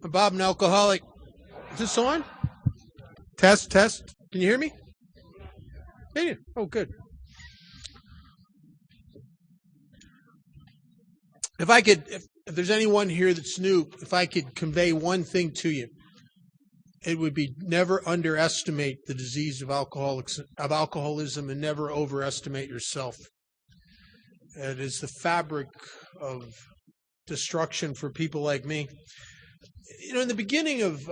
Bob, an alcoholic. Is this on? Test. Can you hear me? Yeah. Oh, good. If there's anyone here that's new, if I could convey one thing to you, it would be never underestimate the disease of alcoholism, and never overestimate yourself. It is the fabric of destruction for people like me. You know, in the beginning of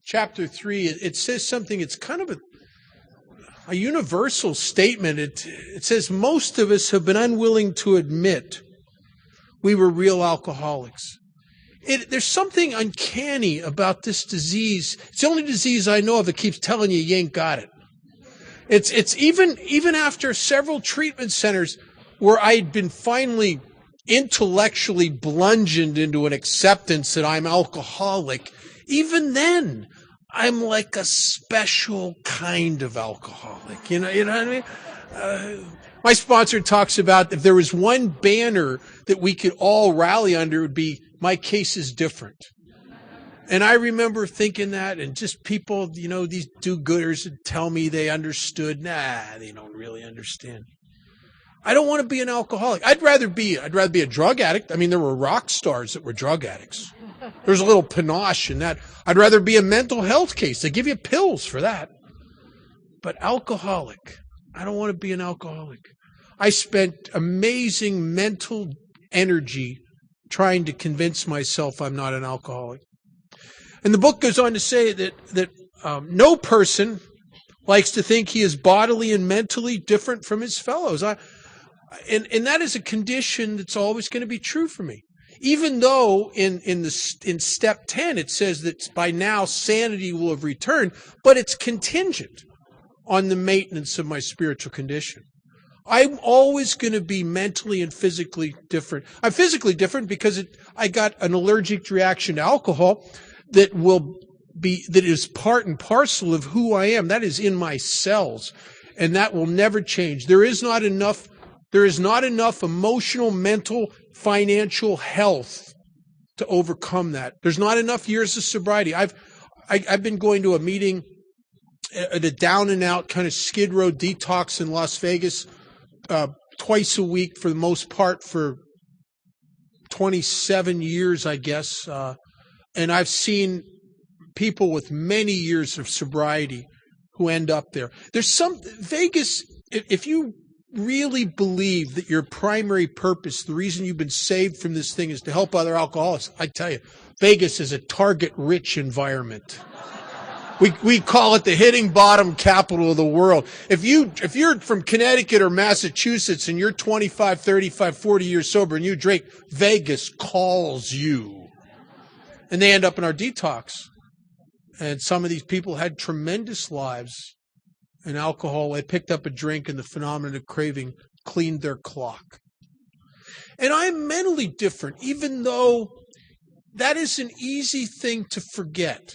chapter 3, it says something. It's kind of a universal statement. It says most of us have been unwilling to admit we were real alcoholics. There's something uncanny about this disease. It's the only disease I know of that keeps telling you ain't got it. It's even after several treatment centers where I'd been finally intellectually bludgeoned into an acceptance that I'm alcoholic, even then, I'm like a special kind of alcoholic. You know what I mean? My sponsor talks about if there was one banner that we could all rally under, it would be, my case is different. And I remember thinking that, and just people, you know, these do-gooders would tell me they understood. Nah, they don't really understand. I don't want to be an alcoholic. I'd rather be a drug addict. I mean, there were rock stars that were drug addicts. There's a little panache in that. I'd rather be a mental health case. They give you pills for that. But alcoholic, I don't want to be an alcoholic. I spent amazing mental energy trying to convince myself I'm not an alcoholic. And the book goes on to say that no person likes to think he is bodily and mentally different from his fellows. And that is a condition that's always going to be true for me. Even though in step 10 it says that by now sanity will have returned, but it's contingent on the maintenance of my spiritual condition. I'm always going to be mentally and physically different. I'm physically different because I got an allergic reaction to alcohol that is part and parcel of who I am. That is in my cells, and that will never change. There is not enough emotional, mental, financial health to overcome that. There's not enough years of sobriety. I've been going to a meeting at a down and out kind of Skid Row detox in Las Vegas twice a week for the most part for 27 years, I guess. And I've seen people with many years of sobriety who end up there. Vegas, if you really believe that your primary purpose, the reason you've been saved from this thing is to help other alcoholics, I tell you, Vegas is a target-rich environment. We call it the hitting bottom capital of the world. If you're from Connecticut or Massachusetts and you're 25, 35, 40 years sober and you drink, Vegas calls you. And they end up in our detox. And some of these people had tremendous lives. And alcohol, they picked up a drink and the phenomenon of craving cleaned their clock. And I'm mentally different, even though that is an easy thing to forget.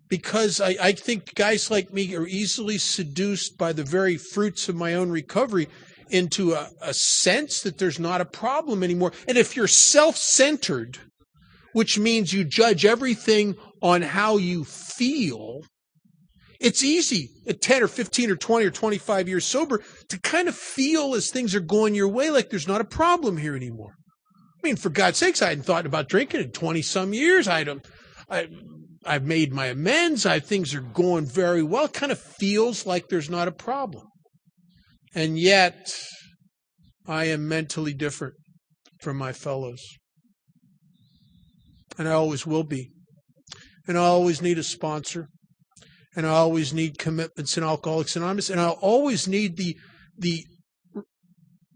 Because I think guys like me are easily seduced by the very fruits of my own recovery into a sense that there's not a problem anymore. And if you're self-centered, which means you judge everything on how you feel, it's easy at 10 or 15 or 20 or 25 years sober to kind of feel as things are going your way like there's not a problem here anymore. I mean, for God's sakes, I hadn't thought about drinking in 20-some years. I've made my amends. Things are going very well. It kind of feels like there's not a problem. And yet, I am mentally different from my fellows. And I always will be. And I always need a sponsor. And I always need commitments in Alcoholics Anonymous. And I always need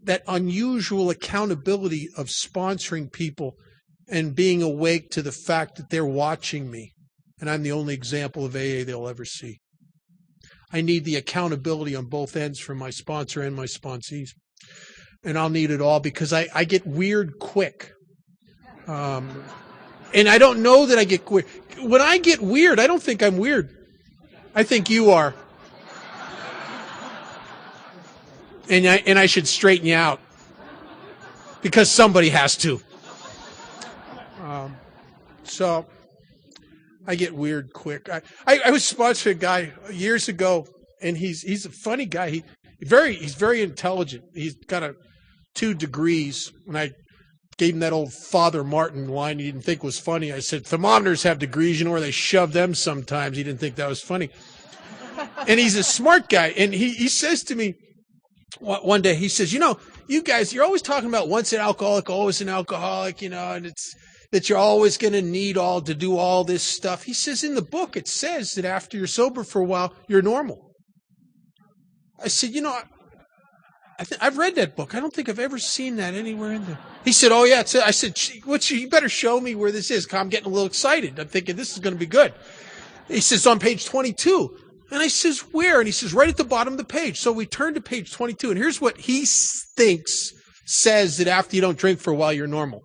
that unusual accountability of sponsoring people and being awake to the fact that they're watching me. And I'm the only example of AA they'll ever see. I need the accountability on both ends from my sponsor and my sponsees. And I'll need it all because I get weird quick. And I don't know that I get weird. When I get weird, I don't think I'm weird. I think you are. And I should straighten you out. Because somebody has to. So I get weird quick. I was sponsoring a guy years ago, and he's a funny guy. He's very intelligent. He's got 2 degrees. When I gave him that old Father Martin line he didn't think was funny, I said, thermometers have degrees, where they shove them sometimes. He didn't think that was funny. And he's a smart guy. And he says to me one day, he says, you guys, you're always talking about once an alcoholic, always an alcoholic, and it's that you're always going to need to do all this stuff. He says, in the book, it says that after you're sober for a while, you're normal. I said, I've read that book. I don't think I've ever seen that anywhere in there. He said, oh, yeah. I said, you better show me where this is, because I'm getting a little excited. I'm thinking this is going to be good. He says, on page 22. And I says, where? And he says, right at the bottom of the page. So we turn to page 22, and here's what he thinks says that after you don't drink for a while, you're normal.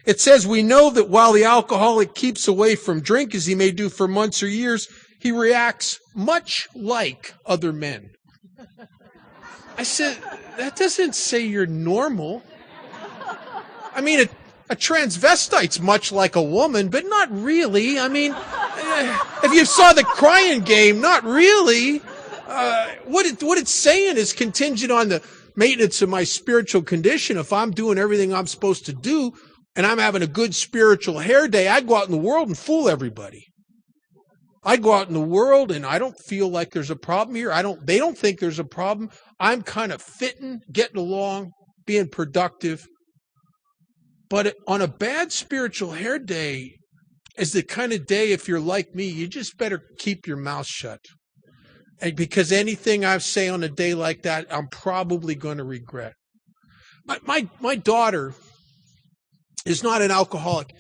It says, we know that while the alcoholic keeps away from drink, as he may do for months or years, he reacts much like other men. I said, that doesn't say you're normal. I mean, a transvestite's much like a woman, but not really. I mean, if you saw the Crying Game, not really. What it's saying is contingent on the maintenance of my spiritual condition. If I'm doing everything I'm supposed to do and I'm having a good spiritual hair day, I go out in the world and fool everybody. I go out in the world and I don't feel like there's a problem here. They don't think there's a problem. I'm kind of fitting, getting along, being productive. But on a bad spiritual hair day is the kind of day, if you're like me, you just better keep your mouth shut. And because anything I say on a day like that, I'm probably going to regret. My daughter is not an alcoholic,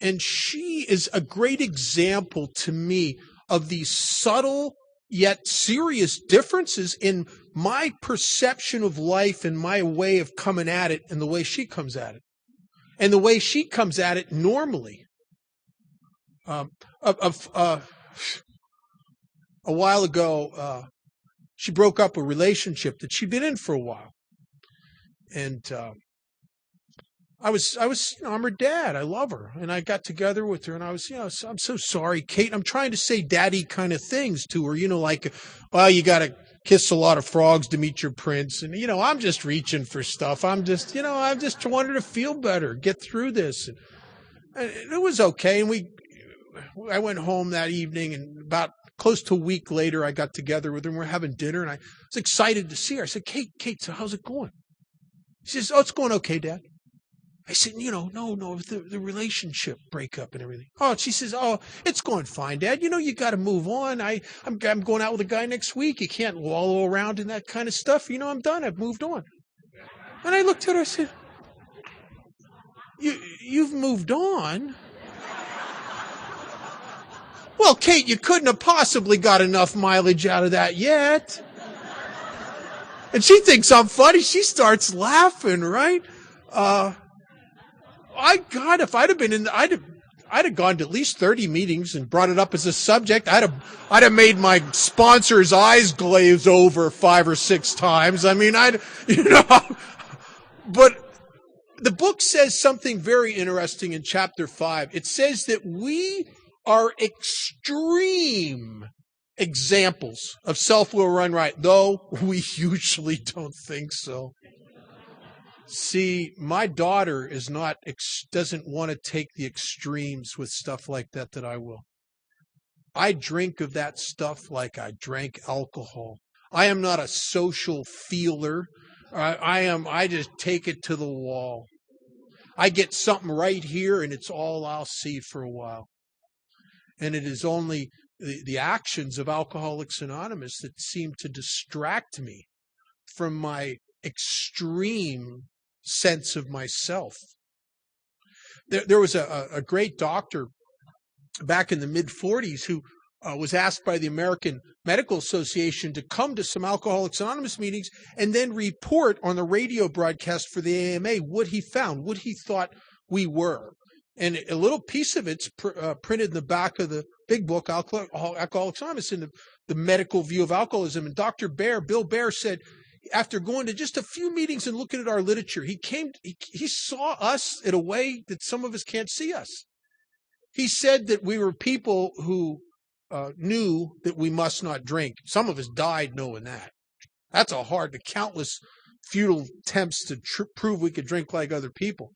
and she is a great example to me of these subtle yet serious differences in my perception of life and my way of coming at it and the way she comes at it. And the way she comes at it normally. A while ago, she broke up a relationship that she'd been in for a while. And I'm her dad. I love her. And I got together with her and I was, I'm so sorry, Kate. I'm trying to say daddy kind of things to her, like, well, you got to kiss a lot of frogs to meet your prince. And, I'm just reaching for stuff. I'm just wanting her to feel better, get through this. And it was okay. And I went home that evening, and about close to a week later, I got together with her and we're having dinner, and I was excited to see her. I said, Kate, so how's it going? She says, oh, it's going okay, Dad. I said, no, the relationship breakup and everything. Oh, she says, oh, it's going fine, Dad. You got to move on. I'm going out with a guy next week. You can't wallow around in that kind of stuff. I'm done. I've moved on. And I looked at her, I said, you've moved on? Well, Kate, you couldn't have possibly got enough mileage out of that yet. And she thinks I'm funny. She starts laughing, right? If I'd have been I'd have gone to at least 30 meetings and brought it up as a subject. I'd have made my sponsor's eyes glaze over 5 or 6 times. I mean, but the book says something very interesting in chapter 5. It says that we are extreme examples of self-will run right, though we usually don't think so. See, my daughter doesn't want to take the extremes with stuff like that I will. I drink of that stuff like I drank alcohol. I am not a social feeler. I just take it to the wall. I get something right here and it's all I'll see for a while. And it is only the actions of Alcoholics Anonymous that seem to distract me from my extreme sense of myself. There was a great doctor back in the mid-40s who was asked by the American Medical Association to come to some Alcoholics Anonymous meetings and then report on the radio broadcast for the AMA what he found, what he thought we were. And a little piece of it's printed in the back of the big book, Alcoholics Anonymous, in the medical view of alcoholism. And Dr. Bill Baer said, after going to just a few meetings and looking at our literature, he saw us in a way that some of us can't see us. He said that we were people who knew that we must not drink. Some of us died knowing that. That's the countless futile attempts to prove we could drink like other people.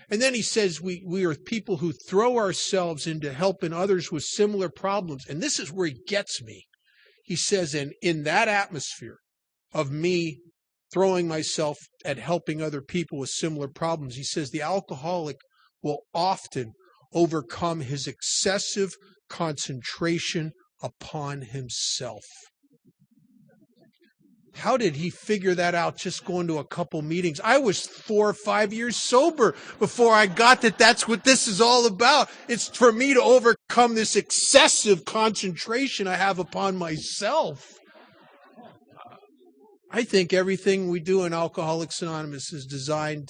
And then he says we are people who throw ourselves into helping others with similar problems. And this is where he gets me. He says, and in that atmosphere of me throwing myself at helping other people with similar problems, he says the alcoholic will often overcome his excessive concentration upon himself. How did he figure that out just going to a couple meetings? I was 4 or 5 years sober before I got that that's what this is all about. It's for me to overcome this excessive concentration I have upon myself. I think everything we do in Alcoholics Anonymous is designed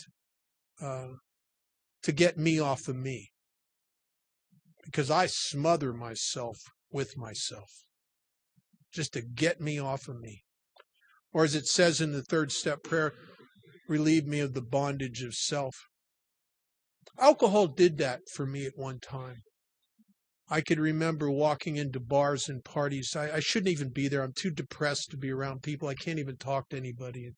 to get me off of me. Because I smother myself with myself. Just to get me off of me. Or as it says in the third step prayer, relieve me of the bondage of self. Alcohol did that for me at one time. I could remember walking into bars and parties. I shouldn't even be there. I'm too depressed to be around people. I can't even talk to anybody.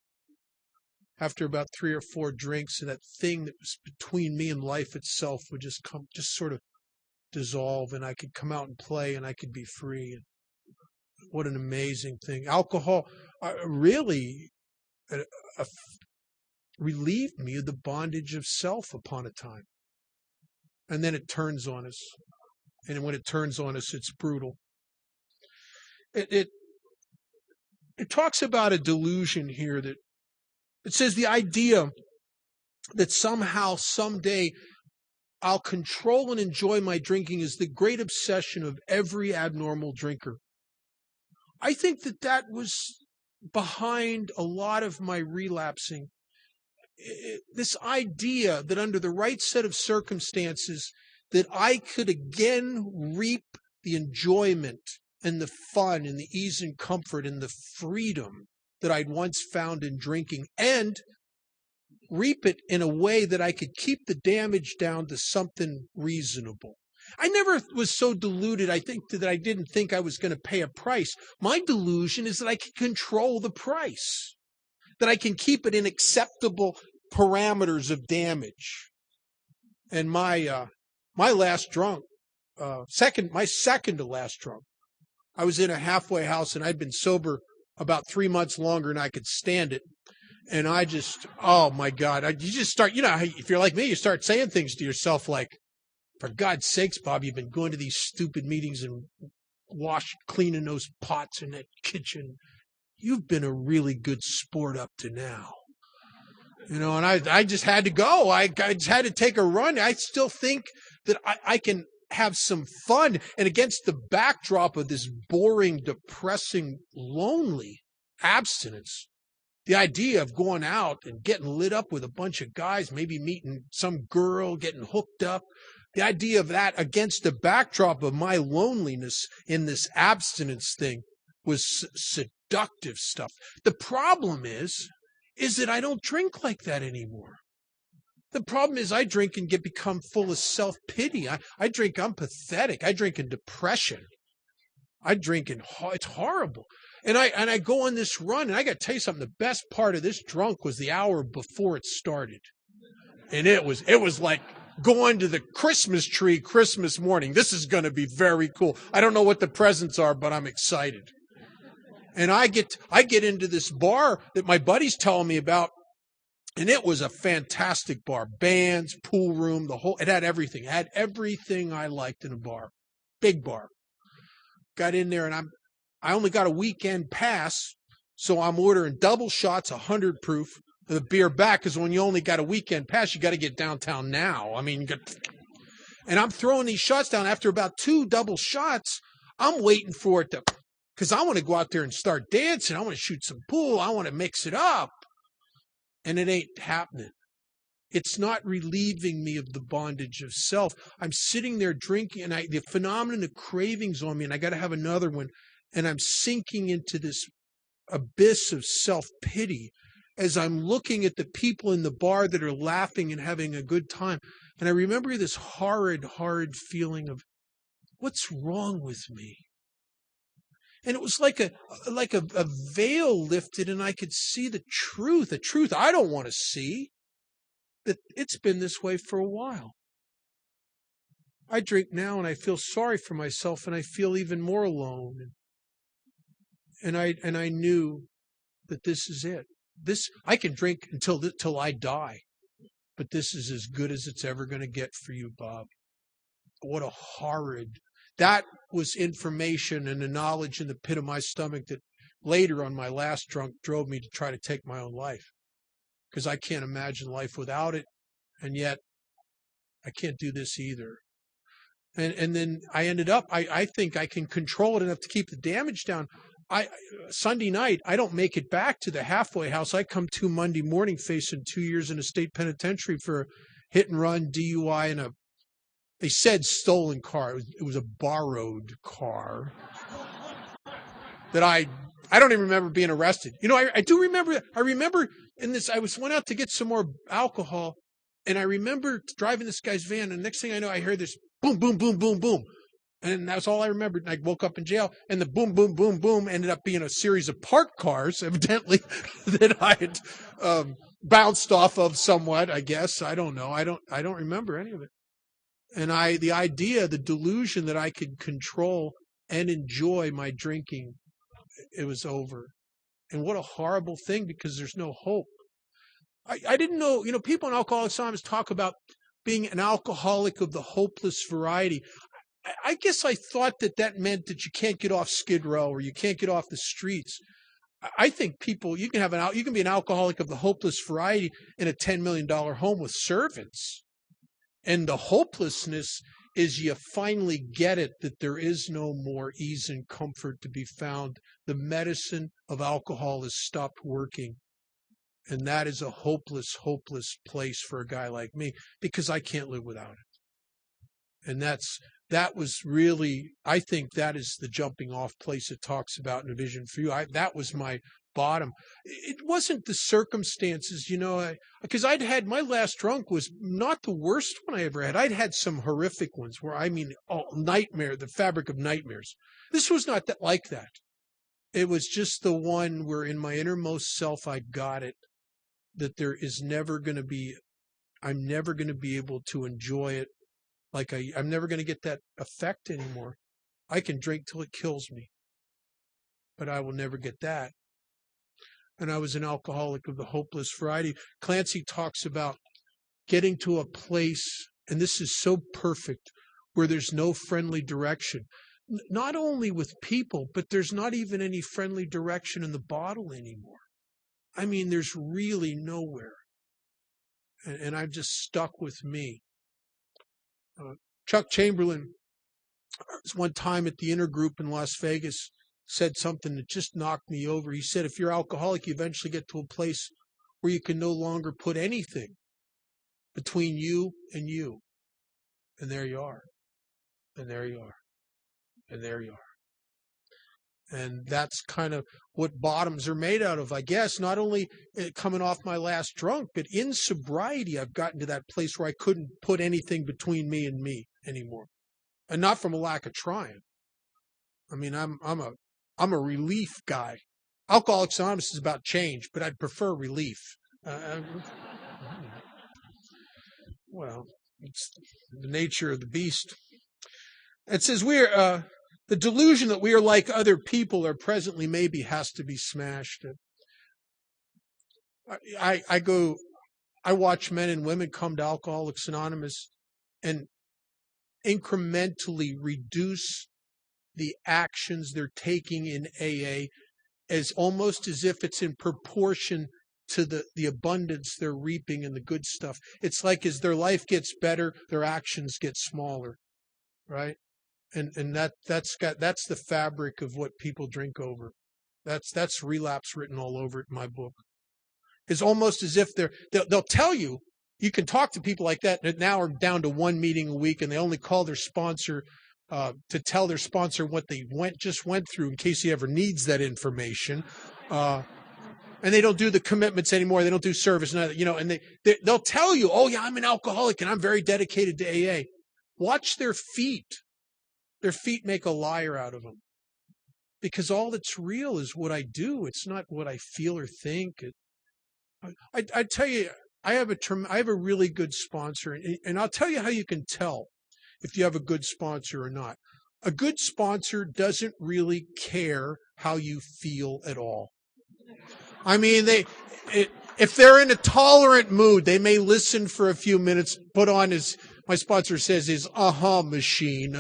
After about 3 or 4 drinks, that thing that was between me and life itself would just sort of dissolve, and I could come out and play, and I could be free. And what an amazing thing. Alcohol really relieved me of the bondage of self upon a time. And then it turns on us. And when it turns on us, it's brutal. It talks about a delusion here that it says the idea that somehow, someday, I'll control and enjoy my drinking is the great obsession of every abnormal drinker. I think that was behind a lot of my relapsing. This idea that under the right set of circumstances, that I could again reap the enjoyment and the fun and the ease and comfort and the freedom that I'd once found in drinking, and reap it in a way that I could keep the damage down to something reasonable. I never was so deluded, I think, that I didn't think I was going to pay a price. My delusion is that I can control the price, that I can keep it in acceptable parameters of damage. And my last drunk, my second to last drunk, I was in a halfway house and I'd been sober about 3 months longer than I could stand it. And I just, oh my God, you just start, if you're like me, you start saying things to yourself like, for God's sakes, Bob, you've been going to these stupid meetings and cleaning those pots in that kitchen. You've been a really good sport up to now. And I just had to go. I just had to take a run. I still think that I can have some fun. And against the backdrop of this boring, depressing, lonely abstinence, the idea of going out and getting lit up with a bunch of guys, maybe meeting some girl, getting hooked up, the idea of that against the backdrop of my loneliness in this abstinence thing was seductive stuff. The problem is that I don't drink like that anymore. The problem is I drink and become full of self-pity. I drink, I'm pathetic. I drink in depression. I drink in, it's horrible. And I go on this run, and I got to tell you something. The best part of this drunk was the hour before it started. And it was like going to the Christmas tree Christmas morning. This is going to be very cool. I don't know what the presents are, but I'm excited. And I get into this bar that my buddy's telling me about, and it was a fantastic bar. Bands, pool room, it had everything. It had everything I liked in a bar. Big bar. Got in there, and I only got a weekend pass, so I'm ordering double shots, 100 proof, the beer back, because when you only got a weekend pass, you got to get downtown now. I mean, and I'm throwing these shots down. After about 2 double shots, I'm waiting for it to, because I want to go out there and start dancing. I want to shoot some pool. I want to mix it up. And it ain't happening. It's not relieving me of the bondage of self. I'm sitting there drinking, and the phenomenon of cravings on me, and I got to have another one, and I'm sinking into this abyss of self-pity. as I'm looking at the people in the bar that are laughing and having a good time. And I remember this horrid feeling of, what's wrong with me? And it was like a veil lifted, and I could see the truth I don't want to see, that it's been this way for a while. I drink now and I feel sorry for myself, and I feel even more alone. And I knew that this is it. I can drink till I die, but this is as good as it's ever going to get for you, Bob. What a horrid. That was information and a knowledge in the pit of my stomach that later on my last drunk drove me to try to take my own life, because I can't imagine life without it. And yet I can't do this either. And then I ended up, I think I can control it enough to keep the damage down. Sunday night, I don't make it back to the halfway house. I come to Monday morning facing 2 years in a state penitentiary for hit and run, DUI, and they said stolen car. It was a borrowed car that I don't even remember being arrested. I do remember. I remember in this, went out to get some more alcohol, and I remember driving this guy's van, and the next thing I know, I heard this boom, boom, boom, boom, boom. And that's all I remembered. And I woke up in jail, and the boom, boom, boom, boom ended up being a series of parked cars, evidently, that I had bounced off of somewhat, I guess. I don't know. I don't remember any of it. And the delusion that I could control and enjoy my drinking, it was over. And what a horrible thing, because there's no hope. I didn't know, people in Alcoholics Anonymous talk about being an alcoholic of the hopeless variety. I guess I thought that meant that you can't get off Skid Row or you can't get off the streets. I think you can be an alcoholic of the hopeless variety in a $10 million home with servants. And the hopelessness is you finally get it, that there is no more ease and comfort to be found. The medicine of alcohol has stopped working. And that is a hopeless, hopeless place for a guy like me, because I can't live without it. And that was really, I think that is the jumping off place it talks about in A Vision for You. That was my bottom. It wasn't the circumstances, because I'd had, my last drunk was not the worst one I ever had. I'd had some horrific ones where, nightmare, the fabric of nightmares. This was not like that. It was just the one where in my innermost self, I got it, that I'm never going to be able to enjoy it. I'm never going to get that effect anymore. I can drink till it kills me, but I will never get that. And I was an alcoholic of the hopeless variety. Clancy talks about getting to a place, and this is so perfect, where there's no friendly direction. Not only with people, but there's not even any friendly direction in the bottle anymore. There's really nowhere. And I'm just stuck with me. Chuck Chamberlain, one time at the Intergroup in Las Vegas, said something that just knocked me over. He said, if you're alcoholic, you eventually get to a place where you can no longer put anything between you and you. And there you are. And there you are. And there you are. And that's kind of what bottoms are made out of, I guess. Not only coming off my last drunk, but in sobriety, I've gotten to that place where I couldn't put anything between me and me anymore. And not from a lack of trying. I'm a relief guy. Alcoholics Anonymous is about change, but I'd prefer relief. Well, it's the nature of the beast. It says the delusion that we are like other people or presently maybe has to be smashed. I watch men and women come to Alcoholics Anonymous and incrementally reduce the actions they're taking in AA as almost as if it's in proportion to the abundance they're reaping and the good stuff. It's like as their life gets better, their actions get smaller, right? And that's the fabric of what people drink over. That's relapse written all over it in my book. It's almost as if they'll tell you, you can talk to people like that now are down to one meeting a week, and they only call their sponsor to tell their sponsor what they just went through in case he ever needs that information. And And they don't do the commitments anymore. They don't do service, and they'll tell you, oh yeah, I'm an alcoholic and I'm very dedicated to AA. Watch their feet. Their feet make a liar out of them. Because all that's real is what I do. It's not what I feel or think. I tell you, I have a really good sponsor, and I'll tell you how you can tell if you have a good sponsor or not. A good sponsor doesn't really care how you feel at all. I mean, if they're in a tolerant mood, they may listen for a few minutes, put on my sponsor says, his machine,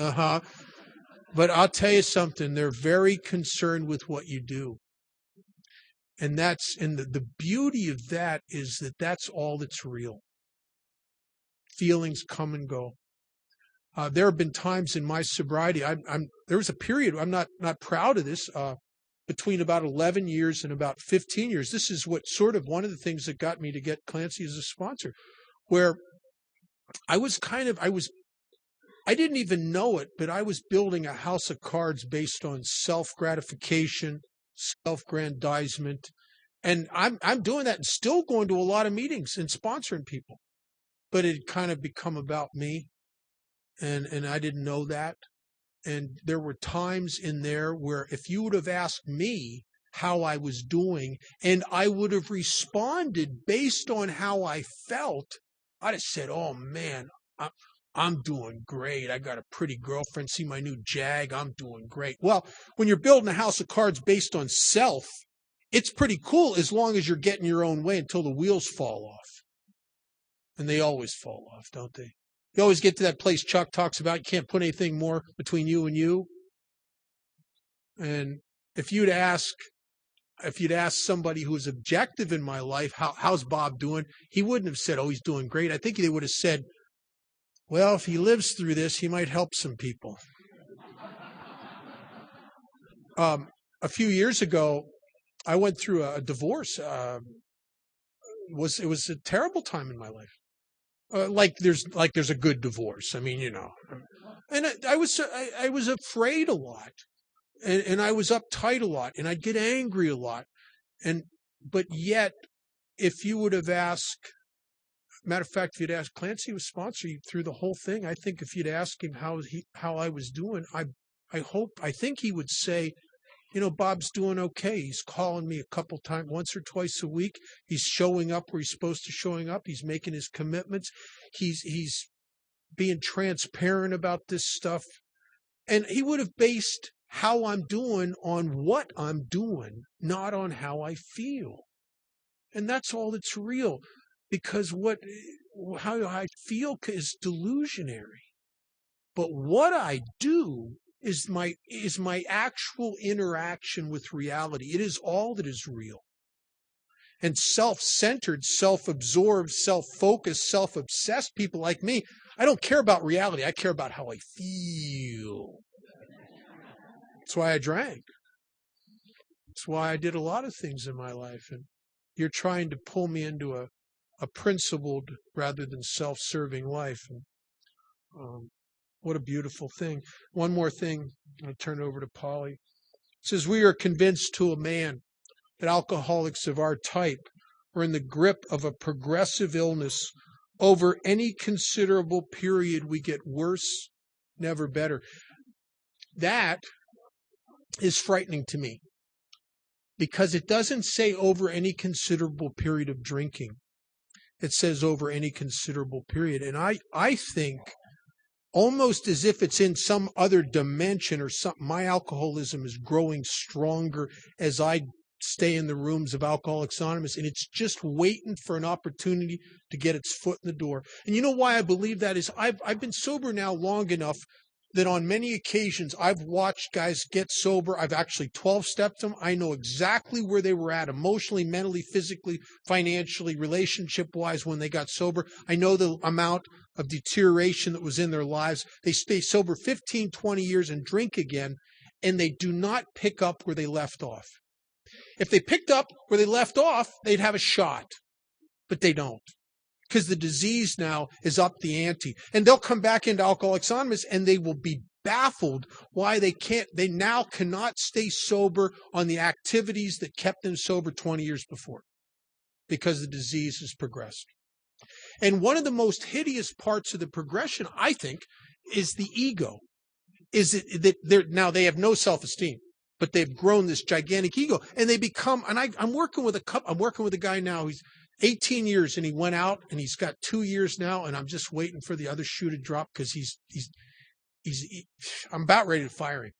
But I'll tell you something, they're very concerned with what you do. And the beauty of that is that that's all that's real. Feelings come and go. There have been times in my sobriety, there was a period, I'm not proud of this, between about 11 years and about 15 years. This is what sort of one of the things that got me to get Clancy as a sponsor, where I didn't even know it, but I was building a house of cards based on self-gratification, self-grandizement. And I'm doing that and still going to a lot of meetings and sponsoring people. But it had kind of become about me. And I didn't know that. And there were times in there where if you would have asked me how I was doing, and I would have responded based on how I felt, I'd have said, oh man, I'm doing great. I got a pretty girlfriend. See my new Jag. I'm doing great. Well, when you're building a house of cards based on self, it's pretty cool as long as you're getting your own way until the wheels fall off. And they always fall off, don't they? You always get to that place Chuck talks about. You can't put anything more between you and you. And if you'd ask somebody who's objective in my life, how's Bob doing? He wouldn't have said, oh, he's doing great. I think they would have said, well, if he lives through this, he might help some people. A few years ago, I went through a divorce. It was a terrible time in my life. Like there's a good divorce. I mean, and I was afraid a lot, and I was uptight a lot, and I'd get angry a lot, but yet, if you would have asked, matter of fact, if you'd asked Clancy was sponsoring you through the whole thing, I think if you'd ask him how I was doing, I think he would say, Bob's doing okay. He's calling me a couple times, once or twice a week. He's showing up where he's supposed to showing up. He's making his commitments. He's being transparent about this stuff. And he would have based how I'm doing on what I'm doing, not on how I feel. And that's all that's real, because how I feel is delusionary. But what I do is my actual interaction with reality. It is all that is real. And self-centered, self-absorbed, self-focused, self-obsessed people like me, I don't care about reality. I care about how I feel. That's why I drank. That's why I did a lot of things in my life. And you're trying to pull me into a principled rather than self-serving life. And, what a beautiful thing. One more thing, I'll turn it over to Polly. It says, we are convinced to a man that alcoholics of our type are in the grip of a progressive illness. Over any considerable period, we get worse, never better. That is frightening to me, because it doesn't say over any considerable period of drinking. It says over any considerable period. And I think, almost as if it's in some other dimension or something, my alcoholism is growing stronger as I stay in the rooms of Alcoholics Anonymous, and it's just waiting for an opportunity to get its foot in the door. And you know why I believe that is I've been sober now long enough that on many occasions I've watched guys get sober. I've actually 12-stepped them. I know exactly where they were at emotionally, mentally, physically, financially, relationship-wise when they got sober. I know the amount of deterioration that was in their lives. They stay sober 15, 20 years and drink again, and they do not pick up where they left off. If they picked up where they left off, they'd have a shot, but they don't. Because the disease now is up the ante. And they'll come back into Alcoholics Anonymous and they will be baffled why they now cannot stay sober on the activities that kept them sober 20 years before, because the disease has progressed. And one of the most hideous parts of the progression, I think, is the ego. Is it that they have no self-esteem, but they've grown this gigantic ego, and they become. And I'm working with a guy now. He's 18 years, and he went out, and he's got 2 years now, and I'm just waiting for the other shoe to drop because I'm about ready to fire him.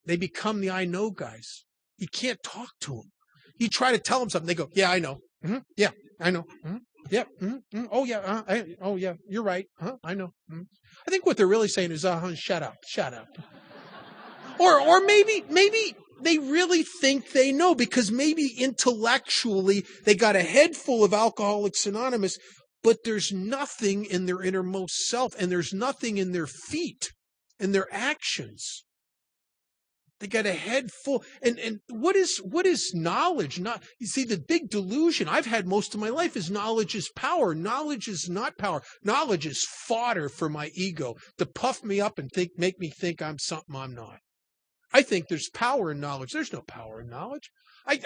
They become the I know guys. You can't talk to them. You try to tell them something, they go, "Yeah, I know. Mm-hmm. Yeah, I know. Mm-hmm. Yeah. Mm-hmm. Oh yeah. Oh yeah. You're right. I know." Mm-hmm. I think what they're really saying is, shut up. Or maybe they really think they know, because maybe intellectually they got a head full of Alcoholics Anonymous, but there's nothing in their innermost self, and there's nothing in their feet and their actions. They got a head full. And what is knowledge? You see, the big delusion I've had most of my life is knowledge is power. Knowledge is not power. Knowledge is fodder for my ego to puff me up and make me think I'm something I'm not. I think there's power in knowledge. There's no power in knowledge. I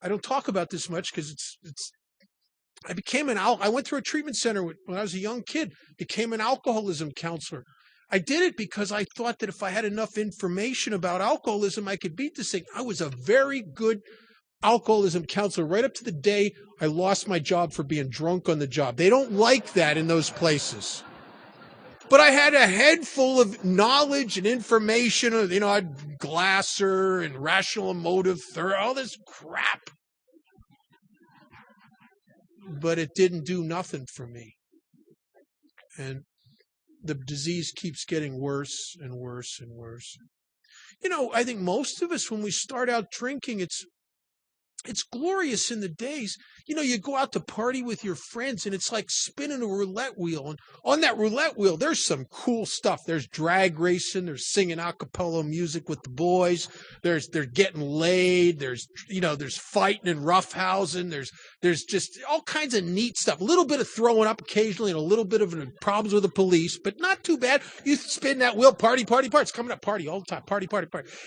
don't talk about this much because I went through a treatment center when I was a young kid, became an alcoholism counselor. I did it because I thought that if I had enough information about alcoholism, I could beat this thing. I was a very good alcoholism counselor right up to the day I lost my job for being drunk on the job. They don't like that in those places. But I had a head full of knowledge and information. I had Glasser and rational emotive theory, all this crap. But it didn't do nothing for me. And the disease keeps getting worse and worse and worse. I think most of us, when we start out drinking, it's glorious in the days. You go out to party with your friends, and it's like spinning a roulette wheel. And on that roulette wheel, there's some cool stuff. There's drag racing. There's singing a cappella music with the boys. They're getting laid. There's fighting and roughhousing. There's just all kinds of neat stuff. A little bit of throwing up occasionally, and a little bit of problems with the police, but not too bad. You spin that wheel, party. It's coming up, party all the time, party.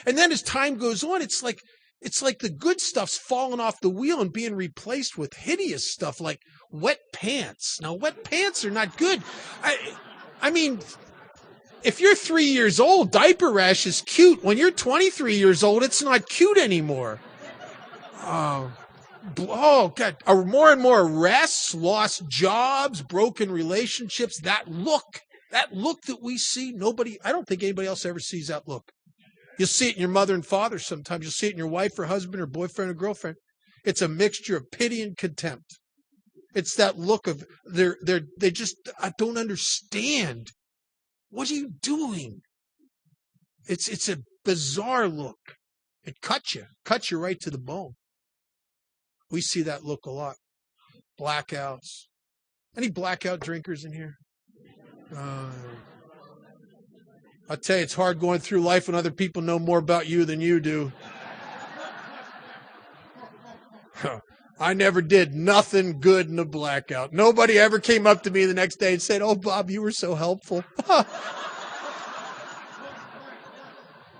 And then as time goes on, it's like the good stuff's falling off the wheel and being replaced with hideous stuff like wet pants. Now, wet pants are not good. I mean, if you're 3 years old, diaper rash is cute. When you're 23 years old, it's not cute anymore. Oh, God. More and more arrests, lost jobs, broken relationships. That look that we see, I don't think anybody else ever sees that look. You'll see it in your mother and father sometimes. You'll see it in your wife or husband or boyfriend or girlfriend. It's a mixture of pity and contempt. It's that look of they just, I don't understand. What are you doing? It's a bizarre look. It cuts you right to the bone. We see that look a lot. Blackouts. Any blackout drinkers in here? I'll tell you, it's hard going through life when other people know more about you than you do. I never did nothing good in a blackout. Nobody ever came up to me the next day and said, "Oh, Bob, you were so helpful."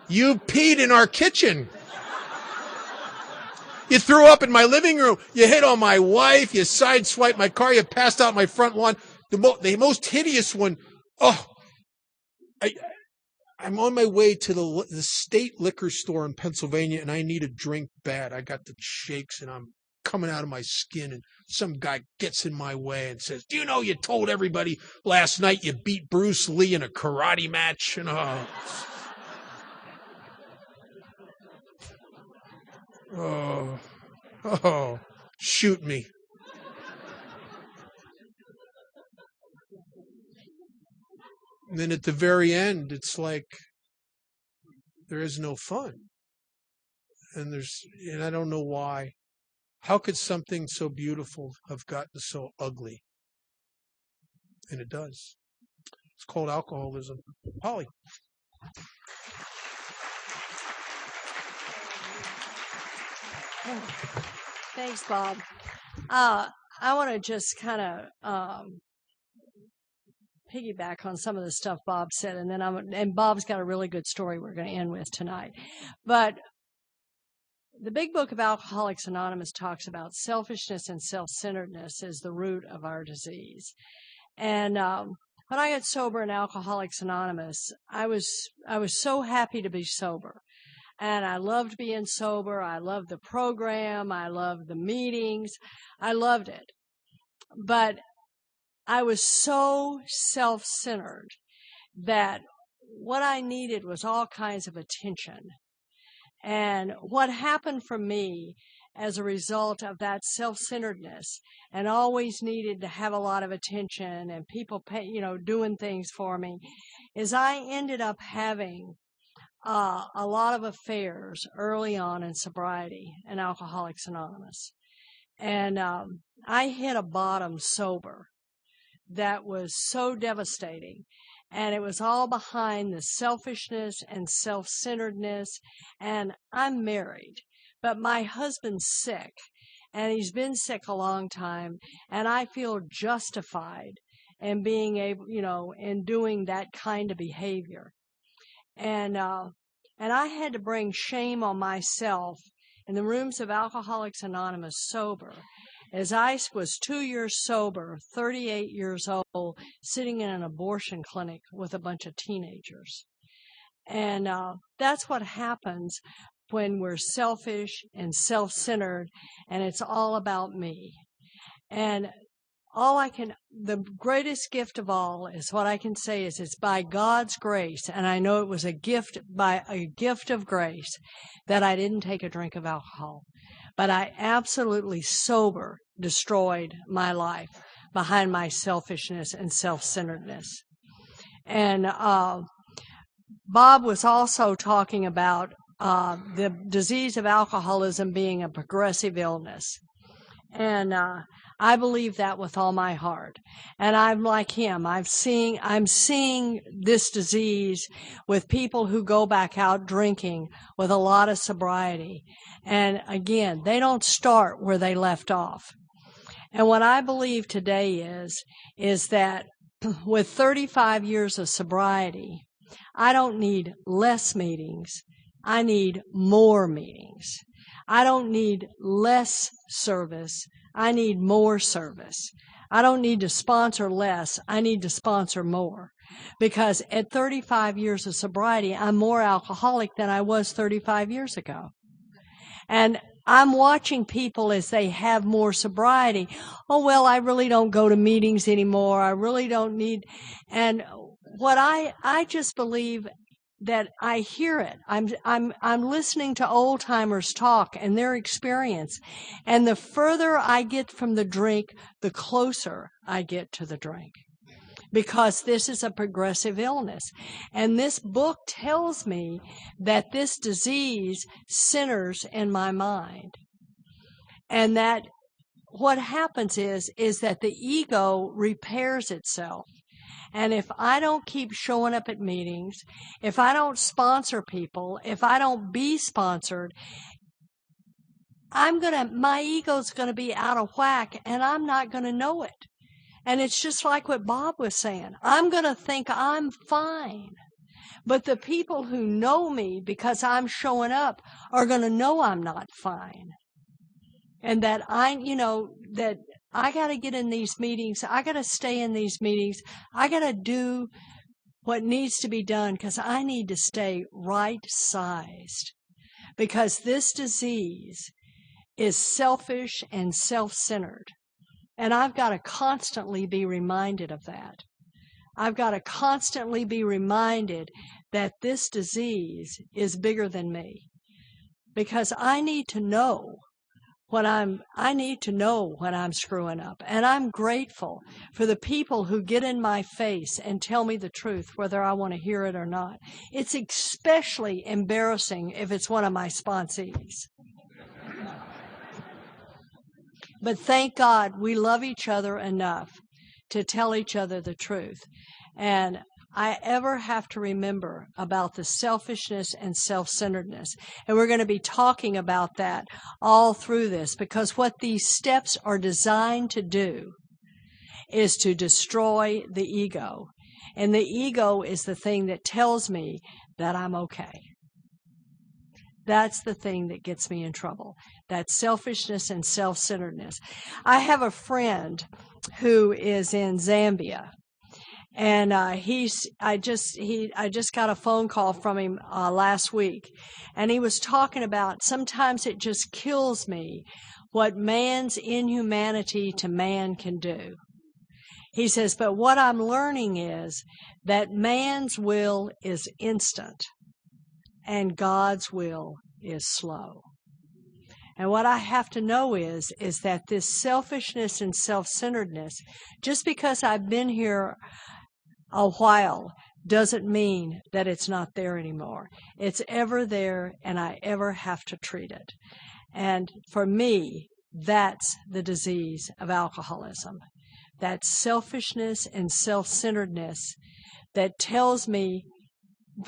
You peed in our kitchen. You threw up in my living room. You hit on my wife. You sideswiped my car. You passed out my front lawn. The most hideous one. I'm on my way to the state liquor store in Pennsylvania, and I need a drink bad. I got the shakes, and I'm coming out of my skin, and some guy gets in my way and says, "Do you know you told everybody last night you beat Bruce Lee in a karate match?" And shoot me. And then at the very end, it's like there is no fun. And I don't know why. How could something so beautiful have gotten so ugly? And it does. It's called alcoholism. Polly. Thanks, Bob. I want to just kind of piggyback on some of the stuff Bob said, and Bob's got a really good story we're going to end with tonight. But the big book of Alcoholics Anonymous talks about selfishness and self-centeredness as the root of our disease. And when I got sober in Alcoholics Anonymous, I was so happy to be sober. And I loved being sober. I loved the program. I loved the meetings. I loved it. But I was so self-centered that what I needed was all kinds of attention. And what happened for me as a result of that self-centeredness and always needed to have a lot of attention and people doing things for me is I ended up having a lot of affairs early on in sobriety and Alcoholics Anonymous. And I hit a bottom sober that was so devastating. And it was all behind the selfishness and self-centeredness. And I'm married, but my husband's sick, and he's been sick a long time. And I feel justified in being able, in doing that kind of behavior. And I had to bring shame on myself in the rooms of Alcoholics Anonymous sober, as I was 2 years sober, 38 years old, sitting in an abortion clinic with a bunch of teenagers. And that's what happens when we're selfish and self-centered, and it's all about me. And the greatest gift of all is what I can say is it's by God's grace, and I know it was a gift of grace that I didn't take a drink of alcohol. But I absolutely sober destroyed my life behind my selfishness and self-centeredness. And Bob was also talking about the disease of alcoholism being a progressive illness. And I believe that with all my heart. And I'm like him. I'm seeing this disease with people who go back out drinking with a lot of sobriety. And again, they don't start where they left off. And what I believe today is that with 35 years of sobriety, I don't need less meetings. I need more meetings. I don't need less service. I need more service. I don't need to sponsor less. I need to sponsor more. Because at 35 years of sobriety, I'm more alcoholic than I was 35 years ago. And I'm watching people as they have more sobriety. Oh, well, I really don't go to meetings anymore. I really don't need. And what I just believe that I hear it. I'm listening to old timers talk and their experience. And the further I get from the drink, the closer I get to the drink. Because this is a progressive illness. And this book tells me that this disease centers in my mind. And that what happens is that the ego repairs itself. And if I don't keep showing up at meetings, if I don't sponsor people, if I don't be sponsored, my ego's going to be out of whack and I'm not going to know it. And it's just like what Bob was saying. I'm going to think I'm fine. But the people who know me because I'm showing up are going to know I'm not fine. And that that I got to get in these meetings. I got to stay in these meetings. I got to do what needs to be done because I need to stay right-sized. Because this disease is selfish and self-centered. And I've got to constantly be reminded of that. I've got to constantly be reminded that this disease is bigger than me. Because I need to know when I'm screwing up. And I'm grateful for the people who get in my face and tell me the truth, whether I want to hear it or not. It's especially embarrassing if it's one of my sponsees. But thank God we love each other enough to tell each other the truth. And I ever have to remember about the selfishness and self-centeredness. And we're going to be talking about that all through this, because what these steps are designed to do is to destroy the ego. And the ego is the thing that tells me that I'm okay. That's the thing that gets me in trouble. That's selfishness and self-centeredness. I have a friend who is in Zambia, and I just got a phone call from him last week, and he was talking about sometimes it just kills me what man's inhumanity to man can do. He says, but what I'm learning is that man's will is instant and God's will is slow. And what I have to know is that this selfishness and self-centeredness, just because I've been here a while, doesn't mean that it's not there anymore. It's ever there, and I ever have to treat it. And for me, that's the disease of alcoholism. That selfishness and self-centeredness that tells me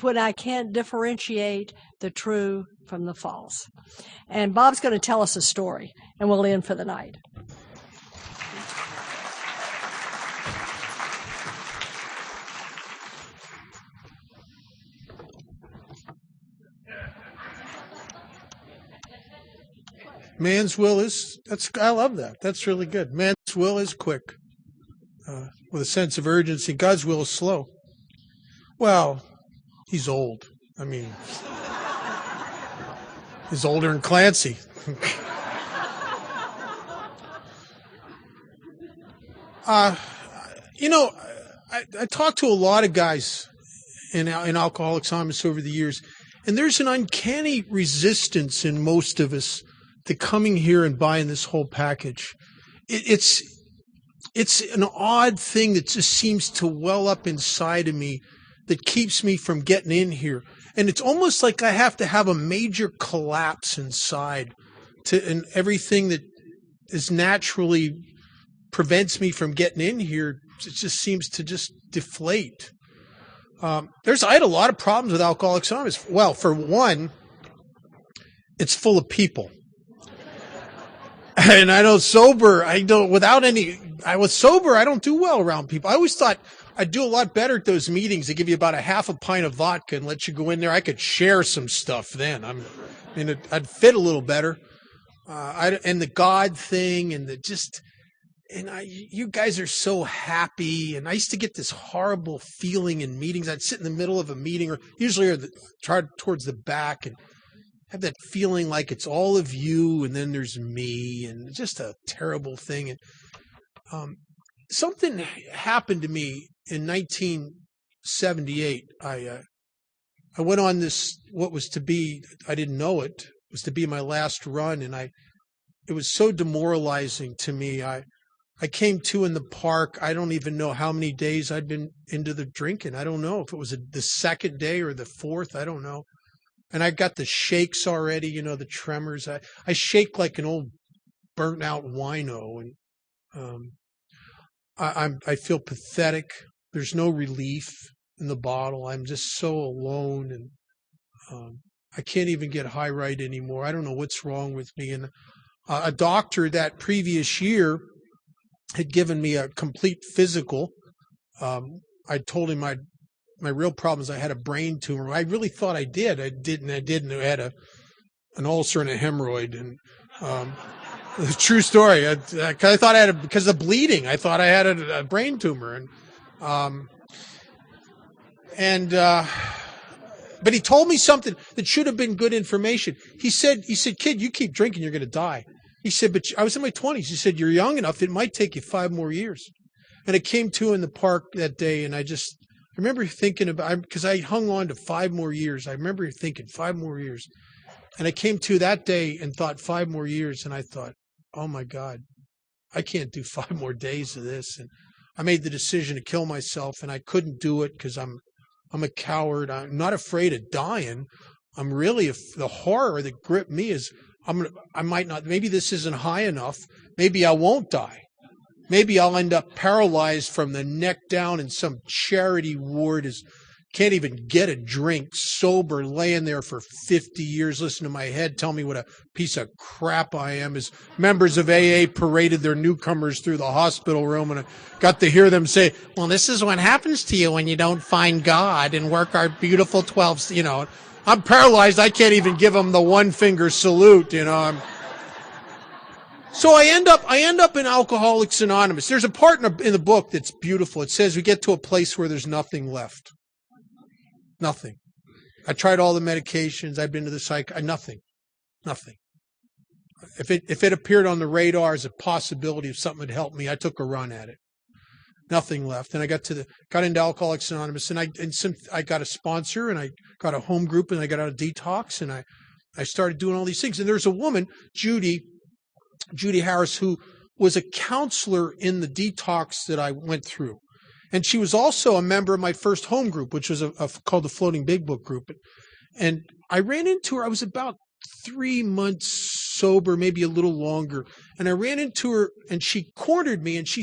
when I can't differentiate the true from the false. And Bob's going to tell us a story, and we'll end for the night. Man's will is, I love that. That's really good. Man's will is quick, with a sense of urgency. God's will is slow. Well, he's old. I mean, he's older than Clancy. I talked to a lot of guys in Alcoholics Anonymous over the years, and there's an uncanny resistance in most of us to coming here and buying this whole package. It's an odd thing that just seems to well up inside of me that keeps me from getting in here. And it's almost like I have to have a major collapse inside and everything that is naturally prevents me from getting in here, it just seems to just deflate. I had a lot of problems with Alcoholics Anonymous. Well, for one, it's full of people. And I know sober, I was sober, I don't do well around people. I always thought I'd do a lot better at those meetings. They give you about a half a pint of vodka and let you go in there. I could share some stuff then. I'd fit a little better. And the God thing and you guys are so happy. And I used to get this horrible feeling in meetings. I'd sit in the middle of a meeting or usually towards the back and have that feeling like it's all of you and then there's me, and just a terrible thing. And something happened to me in 1978. I went on this, what was to be, I didn't know it, was to be my last run, and it was so demoralizing to me. I came to in the park. I don't even know how many days I'd been into the drinking. I don't know if it was the second day or the fourth. I don't know. And I got the shakes already, the tremors. I shake like an old burnt out wino, and I feel pathetic. There's no relief in the bottle. I'm just so alone, and I can't even get high right anymore. I don't know what's wrong with me. And a doctor that previous year had given me a complete physical. I told him my real problem is I had a brain tumor. I really thought I did. I didn't. I had an ulcer and a hemorrhoid. And true story. I thought I had because of bleeding. I thought I had a brain tumor. But he told me something that should have been good information. He said, kid, you keep drinking, you're going to die. He said, but I was in my 20s. He said, you're young enough. It might take you 5 more years. And I came to in the park that day, and I remember thinking about, because I hung on to 5 more years. I remember thinking 5 more years. And I came to that day and thought 5 more years. And I thought, oh my God, I can't do 5 more days of this. And I made the decision to kill myself, and I couldn't do it because I'm a coward. I'm not afraid of dying. I'm really, the horror that gripped me is I might not, maybe this isn't high enough. Maybe I won't die. Maybe I'll end up paralyzed from the neck down in some charity ward as can't even get a drink sober, laying there for 50 years, listening to my head tell me what a piece of crap I am, as members of AA paraded their newcomers through the hospital room, and I got to hear them say, well, this is what happens to you when you don't find God and work our beautiful 12s, I'm paralyzed. I can't even give them the one finger salute, So I end up in Alcoholics Anonymous. There's a part in the book that's beautiful. It says we get to a place where there's nothing left. Nothing. I tried all the medications. I've been to the psych. Nothing. If it appeared on the radar as a possibility of something that helped me, I took a run at it. Nothing left. And I got into Alcoholics Anonymous, and I got a sponsor, and I got a home group, and I got out of detox, and I started doing all these things. And there's a woman, Judy Harris, who was a counselor in the detox that I went through. And she was also a member of my first home group, which was called the Floating Big Book Group. And I ran into her. I was about 3 months sober, maybe a little longer. And I ran into her, and she cornered me, and she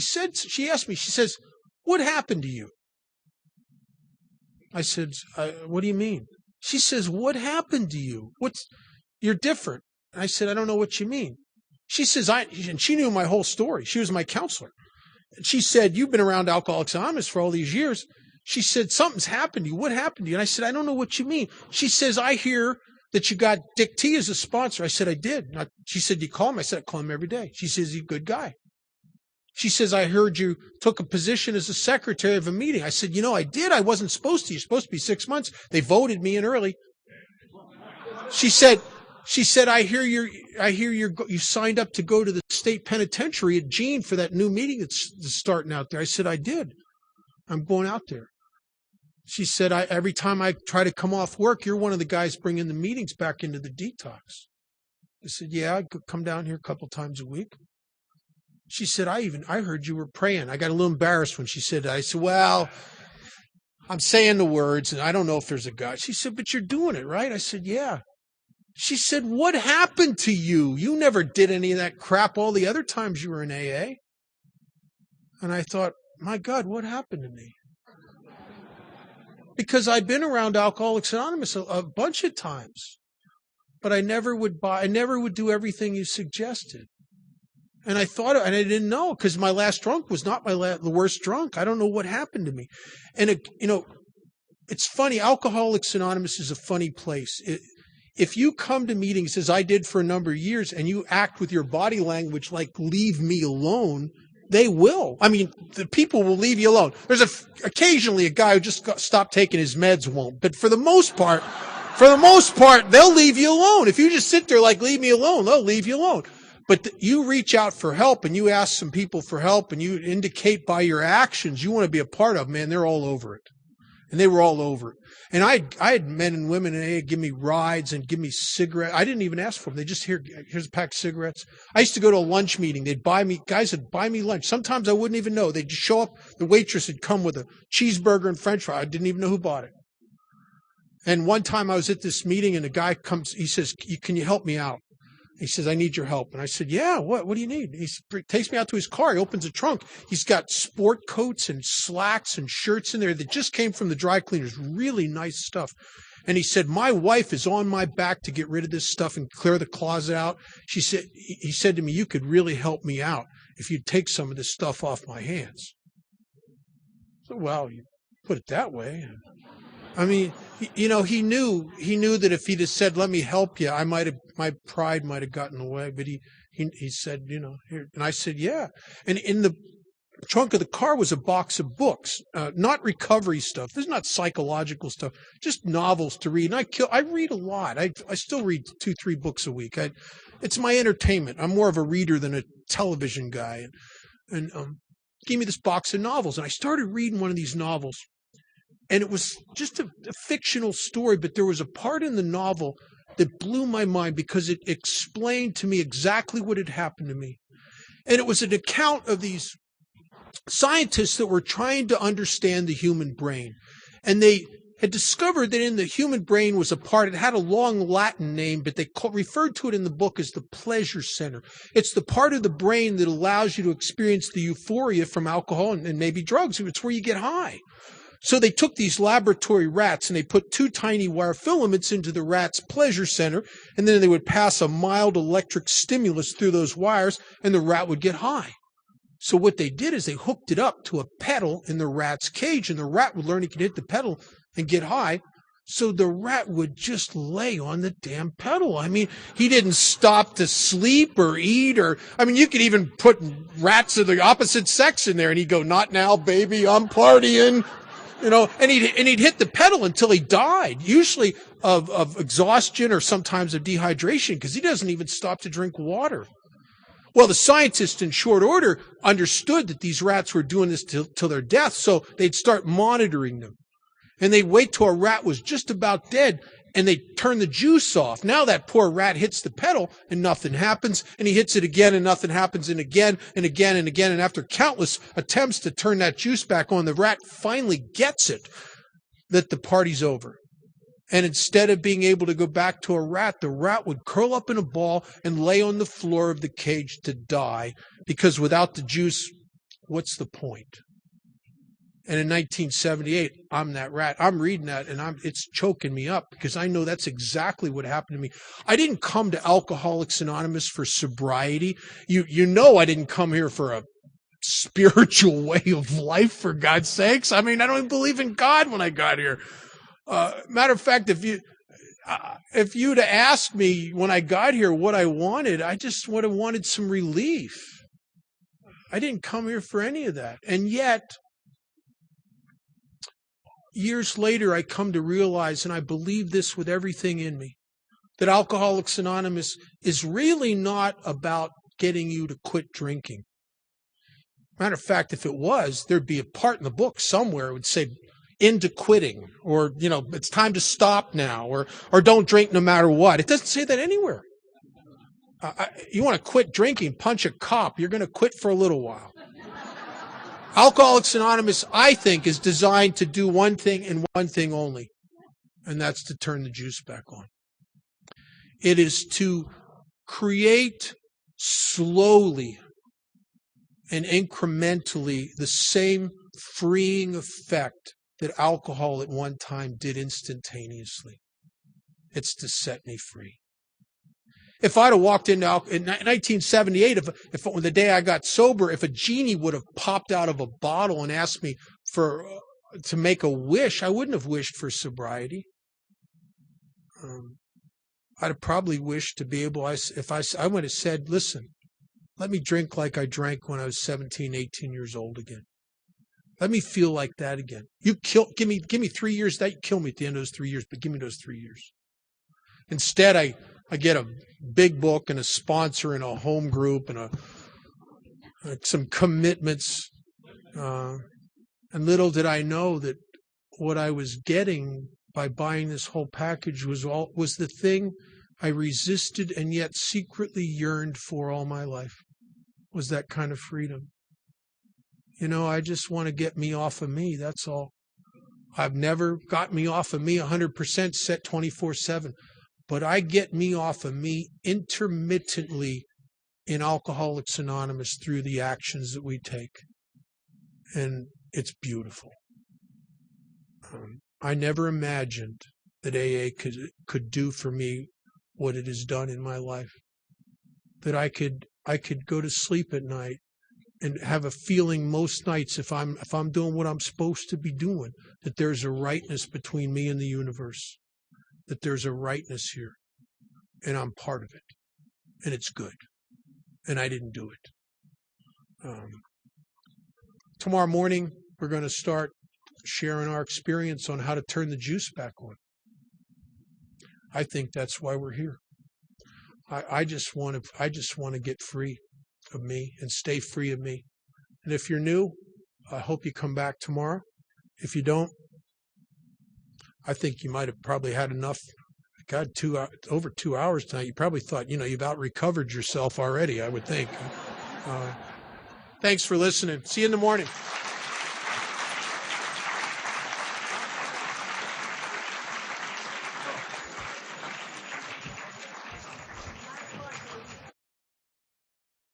asked me, she says, what happened to you? I said, what do you mean? She says, what happened to you? You're different. And I said, I don't know what you mean. She says, and she knew my whole story. She was my counselor. She said, you've been around Alcoholics Anonymous for all these years. She said, something's happened to you. What happened to you? And I said, I don't know what you mean. She says, I hear that you got Dick T as a sponsor. I said, I did. She said, you call him? I said, I call him every day. She says, he's a good guy. She says, I heard you took a position as a secretary of a meeting. I said, I did. I wasn't supposed to. You're supposed to be 6 months. They voted me in early. She said, I hear you signed up to go to the state penitentiary at Gene for that new meeting that's starting out there. I said, I did. I'm going out there. She said, every time I try to come off work, you're one of the guys bringing the meetings back into the detox. I said, yeah, I could come down here a couple times a week. She said, I heard you were praying. I got a little embarrassed when she said that. I said, well, I'm saying the words, and I don't know if there's a God. She said, but you're doing it, right? I said, yeah. She said, what happened to you? You never did any of that crap all the other times you were in AA. And I thought, my God, what happened to me? Because I'd been around Alcoholics Anonymous a bunch of times, but I never would do everything you suggested. And I thought, and I didn't know, because my last drunk was not the worst drunk. I don't know what happened to me. And, it's funny. Alcoholics Anonymous is a funny place. If you come to meetings, as I did for a number of years, and you act with your body language like, leave me alone, they will. I mean, the people will leave you alone. There's occasionally a guy who just stopped taking his meds won't. But for the most part, they'll leave you alone. If you just sit there like, leave me alone, they'll leave you alone. But you reach out for help, and you ask some people for help, and you indicate by your actions you want to be a part of, man, they're all over it. And they were all over it. And I had men and women in AA give me rides and give me cigarettes. I didn't even ask for them. They just, here's a pack of cigarettes. I used to go to a lunch meeting. Guys would buy me lunch. Sometimes I wouldn't even know. They'd just show up. The waitress would come with a cheeseburger and french fry. I didn't even know who bought it. And one time I was at this meeting, and a guy comes, he says, can you help me out? He says, I need your help. And I said, yeah, what do you need? He takes me out to his car. He opens a trunk. He's got sport coats and slacks and shirts in there that just came from the dry cleaners. Really nice stuff. And he said, my wife is on my back to get rid of this stuff and clear the closet out. He said to me, you could really help me out if you'd take some of this stuff off my hands. So, well, you put it that way. I mean, he knew that if he'd have said, let me help you, my pride might have gotten away. But he said, here. And I said, yeah. And in the trunk of the car was a box of books, not recovery stuff. This is not psychological stuff, just novels to read. And I read a lot. I still read 2-3 books a week. It's my entertainment. I'm more of a reader than a television guy. And gave me this box of novels. And I started reading one of these novels. And it was just a fictional story, but there was a part in the novel that blew my mind because it explained to me exactly what had happened to me. And it was an account of these scientists that were trying to understand the human brain. And they had discovered that in the human brain was a part, it had a long Latin name, but they referred to it in the book as the pleasure center. It's the part of the brain that allows you to experience the euphoria from alcohol and maybe drugs. It's where you get high. So they took these laboratory rats and they put 2 tiny wire filaments into the rat's pleasure center, and then they would pass a mild electric stimulus through those wires, and the rat would get high. So what they did is they hooked it up to a pedal in the rat's cage, and the rat would learn he could hit the pedal and get high. So the rat would just lay on the damn pedal. I mean, he didn't stop to sleep or eat you could even put rats of the opposite sex in there and he'd go, "Not now, baby, I'm partying." And he'd hit the pedal until he died, usually of exhaustion or sometimes of dehydration, because he doesn't even stop to drink water. Well, the scientists in short order understood that these rats were doing this till their death, so they'd start monitoring them. And they'd wait till a rat was just about dead, and they'd turn the juice off. Now that poor rat hits the pedal, and nothing happens, and he hits it again, and nothing happens, and again, and again, and again. And after countless attempts to turn that juice back on, the rat finally gets it that the party's over. And instead of being able to go back to a rat, the rat would curl up in a ball and lay on the floor of the cage to die, because without the juice, what's the point? And in 1978, I'm that rat. I'm reading that, and it's choking me up, because I know that's exactly what happened to me. I didn't come to Alcoholics Anonymous for sobriety. You know I didn't come here for a spiritual way of life, for God's sakes. I mean, I don't even believe in God when I got here. Matter of fact, if you'd have asked me when I got here what I wanted, I just would have wanted some relief. I didn't come here for any of that. And yet, years later, I come to realize, and I believe this with everything in me, that Alcoholics Anonymous is really not about getting you to quit drinking. Matter of fact, if it was, there'd be a part in the book somewhere that would say, "Into quitting," or, "It's time to stop now," or "Don't drink no matter what." It doesn't say that anywhere. You want to quit drinking, punch a cop. You're going to quit for a little while. Alcoholics Anonymous, I think, is designed to do one thing and one thing only, and that's to turn the juice back on. It is to create slowly and incrementally the same freeing effect that alcohol at one time did instantaneously. It's to set me free. If I'd have walked into in 1978, if on the day I got sober, if a genie would have popped out of a bottle and asked me to make a wish, I wouldn't have wished for sobriety. I'd have probably wished to be able, I would have said, "Listen, let me drink like I drank when I was 17, 18 years old again. Let me feel like that again. Give me 3 years. That kill me at the end of those 3 years, but give me those 3 years." Instead, I get a big book and a sponsor and a home group and some commitments. And little did I know that what I was getting by buying this whole package was the thing I resisted and yet secretly yearned for all my life, was that kind of freedom. I just want to get me off of me, that's all. I've never got me off of me 100% set 24/7. But I get me off of me intermittently in Alcoholics Anonymous through the actions that we take. And it's beautiful. I never imagined that AA could do for me what it has done in my life. That I could go to sleep at night and have a feeling most nights, if I'm doing what I'm supposed to be doing, that there's a rightness between me and the universe. That there's a rightness here, and I'm part of it, and it's good, and I didn't do it. Tomorrow morning, we're going to start sharing our experience on how to turn the juice back on. I think that's why we're here. I just want to get free of me and stay free of me. And if you're new, I hope you come back tomorrow. If you don't, I think you might have probably had enough. God, over 2 hours tonight. You probably thought, you've out-recovered yourself already, I would think. Thanks for listening. See you in the morning.